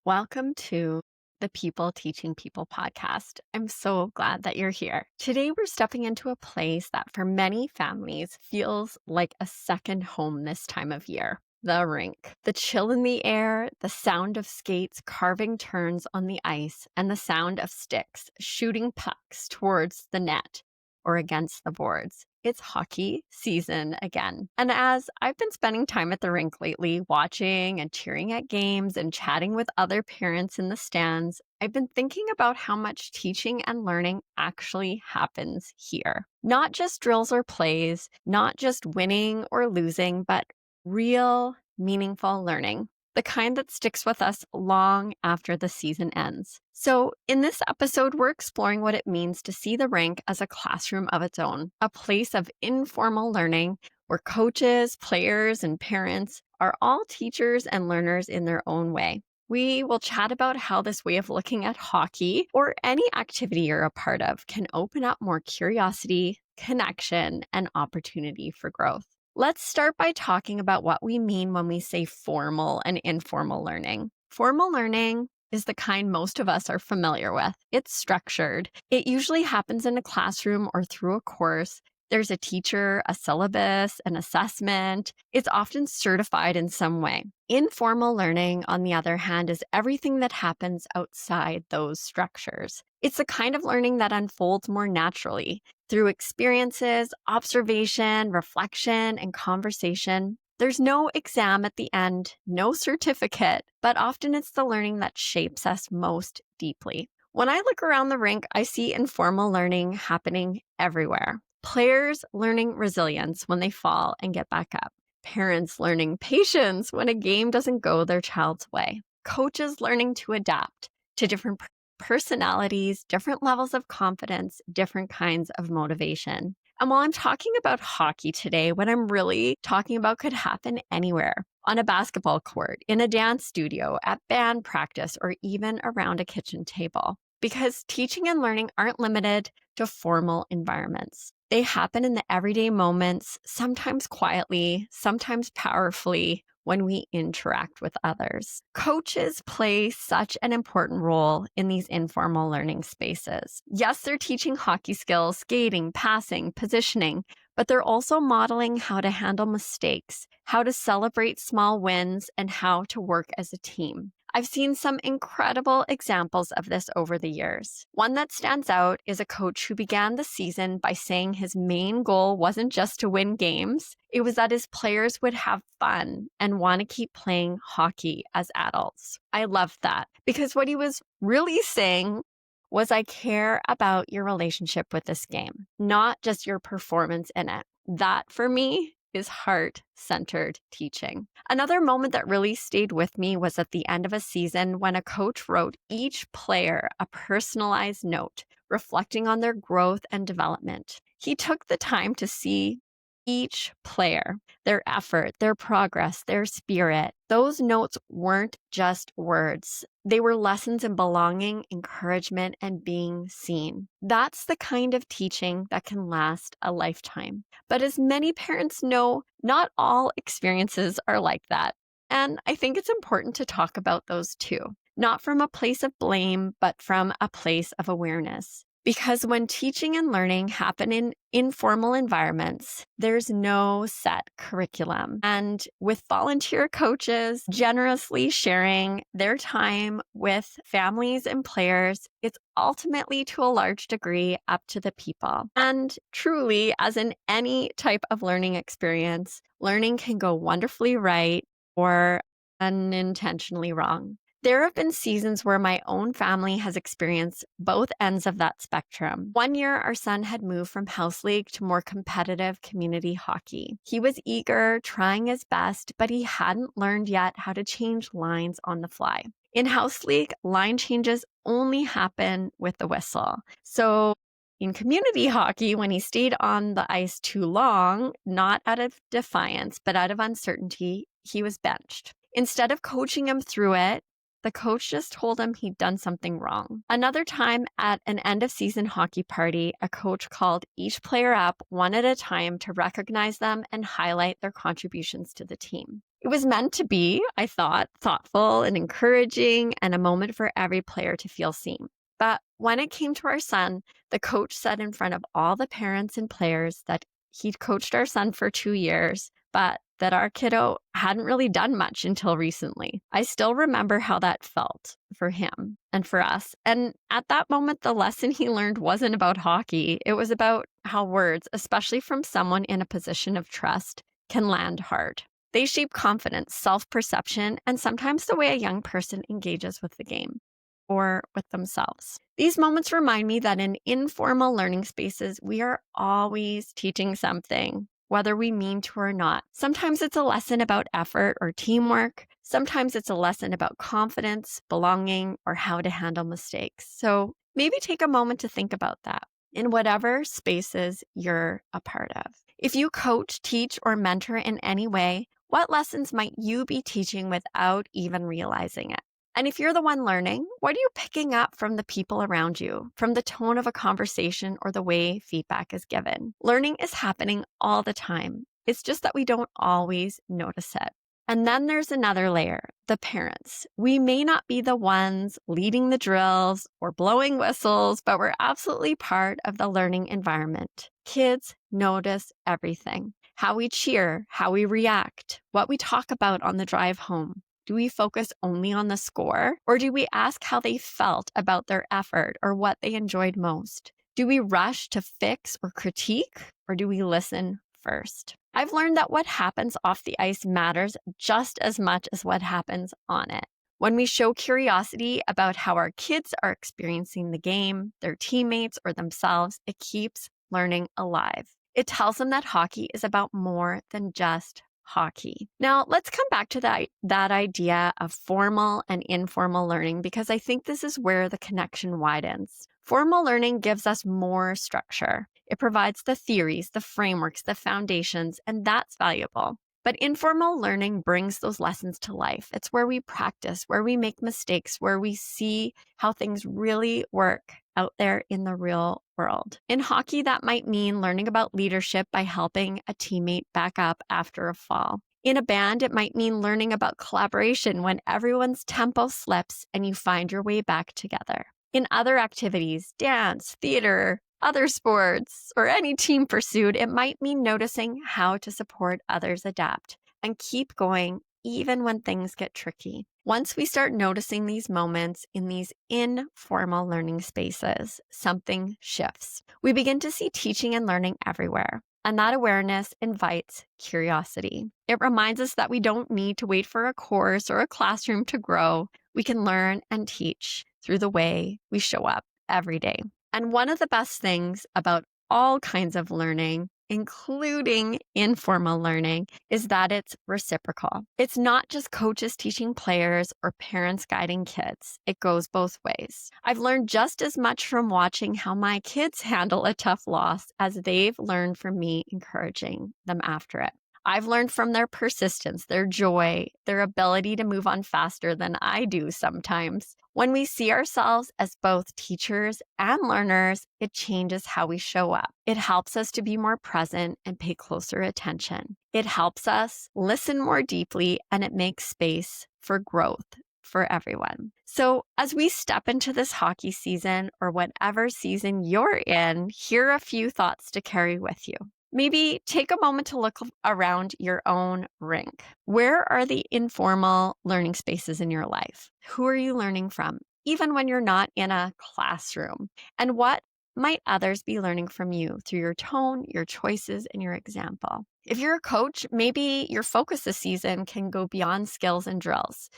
Welcome to the People Teaching People podcast. I'm so glad that you're here. Today, we're stepping into a place that for many families feels like a second home this time of year. The rink. The chill in the air, the sound of skates carving turns on the ice, and the sound of sticks shooting pucks towards the net or against the boards. It's hockey season again. And as I've been spending time at the rink lately, watching and cheering at games and chatting with other parents in the stands, I've been thinking about how much teaching and learning actually happens here. Not just drills or plays, not just winning or losing, but real, meaningful learning. The kind that sticks with us long after the season ends. So in this episode, we're exploring what it means to see the rink as a classroom of its own, a place of informal learning where coaches, players, and parents are all teachers and learners in their own way. We will chat about how this way of looking at hockey or any activity you're a part of can open up more curiosity, connection, and opportunity for growth. Let's start by talking about what we mean when we say formal and informal learning. Formal learning is the kind most of us are familiar with. It's structured. It usually happens in a classroom or through a course. There's a teacher, a syllabus, an assessment. It's often certified in some way. Informal learning, on the other hand, is everything that happens outside those structures. It's the kind of learning that unfolds more naturally through experiences, observation, reflection, and conversation. There's no exam at the end, no certificate, but often it's the learning that shapes us most deeply. When I look around the rink, I see informal learning happening everywhere. Players learning resilience when they fall and get back up. Parents learning patience when a game doesn't go their child's way. Coaches learning to adapt to different personalities, different levels of confidence, different kinds of motivation. And while I'm talking about hockey today, what I'm really talking about could happen anywhere. On a basketball court, in a dance studio, at band practice, or even around a kitchen table. Because teaching and learning aren't limited to formal environments. They happen in the everyday moments, sometimes quietly, sometimes powerfully, when we interact with others. Coaches play such an important role in these informal learning spaces. Yes, they're teaching hockey skills, skating, passing, positioning, but they're also modeling how to handle mistakes, how to celebrate small wins, and how to work as a team. I've seen some incredible examples of this over the years. One that stands out is a coach who began the season by saying his main goal wasn't just to win games, it was that his players would have fun and want to keep playing hockey as adults. I loved that because what he was really saying was, I care about your relationship with this game, not just your performance in it. That for me is heart-centered teaching. Another moment that really stayed with me was at the end of a season when a coach wrote each player a personalized note reflecting on their growth and development. He took the time to see each player, their effort, their progress, their spirit. Those notes weren't just words. They were lessons in belonging, encouragement, and being seen. That's the kind of teaching that can last a lifetime. But as many parents know, not all experiences are like that. And I think it's important to talk about those too, not from a place of blame, but from a place of awareness. Because when teaching and learning happen in informal environments, there's no set curriculum. And with volunteer coaches generously sharing their time with families and players, it's ultimately to a large degree up to the people. And truly, as in any type of learning experience, learning can go wonderfully right or unintentionally wrong. There have been seasons where my own family has experienced both ends of that spectrum. One year, our son had moved from house league to more competitive community hockey. He was eager, trying his best, but he hadn't learned yet how to change lines on the fly. In house league, line changes only happen with the whistle. So in community hockey, when he stayed on the ice too long, not out of defiance, but out of uncertainty, he was benched. Instead of coaching him through it, the coach just told him he'd done something wrong. Another time at an end-of-season hockey party, a coach called each player up one at a time to recognize them and highlight their contributions to the team. It was meant to be, I thought, thoughtful and encouraging and a moment for every player to feel seen. But when it came to our son, the coach said in front of all the parents and players that he'd coached our son for 2 years, but that our kiddo hadn't really done much until recently. I still remember how that felt for him and for us. And at that moment, the lesson he learned wasn't about hockey. It was about how words, especially from someone in a position of trust, can land hard. They shape confidence, self-perception, and sometimes the way a young person engages with the game or with themselves. These moments remind me that in informal learning spaces, we are always teaching something, whether we mean to or not. Sometimes it's a lesson about effort or teamwork. Sometimes it's a lesson about confidence, belonging, or how to handle mistakes. So maybe take a moment to think about that in whatever spaces you're a part of. If you coach, teach, or mentor in any way, what lessons might you be teaching without even realizing it? And if you're the one learning, what are you picking up from the people around you, from the tone of a conversation or the way feedback is given? Learning is happening all the time. It's just that we don't always notice it. And then there's another layer, the parents. We may not be the ones leading the drills or blowing whistles, but we're absolutely part of the learning environment. Kids notice everything. How we cheer, how we react, what we talk about on the drive home. Do we focus only on the score, or do we ask how they felt about their effort or what they enjoyed most? Do we rush to fix or critique, or do we listen first? I've learned that what happens off the ice matters just as much as what happens on it. When we show curiosity about how our kids are experiencing the game, their teammates, or themselves, it keeps learning alive. It tells them that hockey is about more than just hockey. Now, let's come back to that idea of formal and informal learning, because I think this is where the connection widens. Formal learning gives us more structure. It provides the theories, the frameworks, the foundations, and that's valuable. But informal learning brings those lessons to life. It's where we practice, where we make mistakes, where we see how things really work out there in the real world. In hockey, that might mean learning about leadership by helping a teammate back up after a fall. In a band, it might mean learning about collaboration when everyone's tempo slips and you find your way back together. In other activities, dance, theater, other sports, or any team pursuit, it might mean noticing how to support others adapt and keep going even when things get tricky. Once we start noticing these moments in these informal learning spaces, something shifts. We begin to see teaching and learning everywhere, and that awareness invites curiosity. It reminds us that we don't need to wait for a course or a classroom to grow. We can learn and teach through the way we show up every day. And one of the best things about all kinds of learning, including informal learning, is that it's reciprocal. It's not just coaches teaching players or parents guiding kids. It goes both ways. I've learned just as much from watching how my kids handle a tough loss as they've learned from me encouraging them after it. I've learned from their persistence, their joy, their ability to move on faster than I do sometimes. When we see ourselves as both teachers and learners, it changes how we show up. It helps us to be more present and pay closer attention. It helps us listen more deeply, and it makes space for growth for everyone. So as we step into this hockey season or whatever season you're in, here are a few thoughts to carry with you. Maybe take a moment to look around your own rink. Where are the informal learning spaces in your life? Who are you learning from, even when you're not in a classroom? And what might others be learning from you through your tone, your choices, and your example? If you're a coach, maybe your focus this season can go beyond skills and drills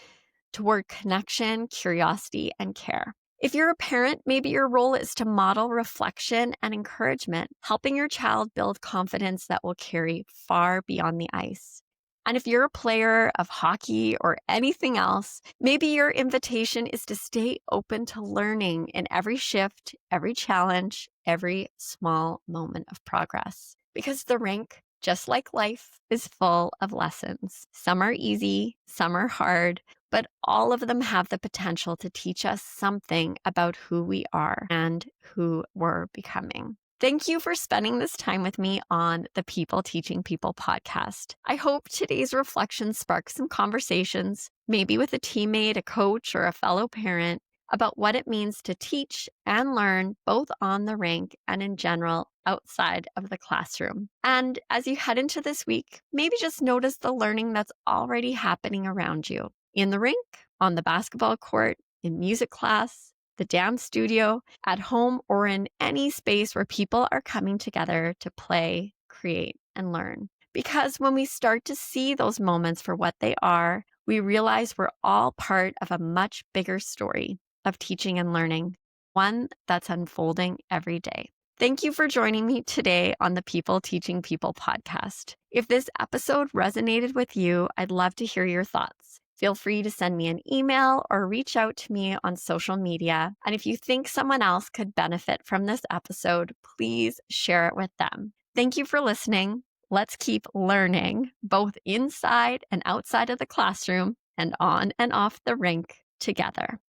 toward connection, curiosity, and care. If you're a parent, maybe your role is to model reflection and encouragement, helping your child build confidence that will carry far beyond the ice. And if you're a player of hockey or anything else, maybe your invitation is to stay open to learning in every shift, every challenge, every small moment of progress. Because the rink, just like life, is full of lessons. Some are easy, some are hard, but all of them have the potential to teach us something about who we are and who we're becoming. Thank you for spending this time with me on the People Teaching People podcast. I hope today's reflection sparks some conversations, maybe with a teammate, a coach, or a fellow parent, about what it means to teach and learn both on the rink and in general outside of the classroom. And as you head into this week, maybe just notice the learning that's already happening around you in the rink, on the basketball court, in music class, the dance studio, at home, or in any space where people are coming together to play, create, and learn. Because when we start to see those moments for what they are, we realize we're all part of a much bigger story of teaching and learning, one that's unfolding every day. Thank you for joining me today on the People Teaching People podcast. If this episode resonated with you, I'd love to hear your thoughts. Feel free to send me an email or reach out to me on social media. And if you think someone else could benefit from this episode, please share it with them. Thank you for listening. Let's keep learning both inside and outside of the classroom and on and off the rink together.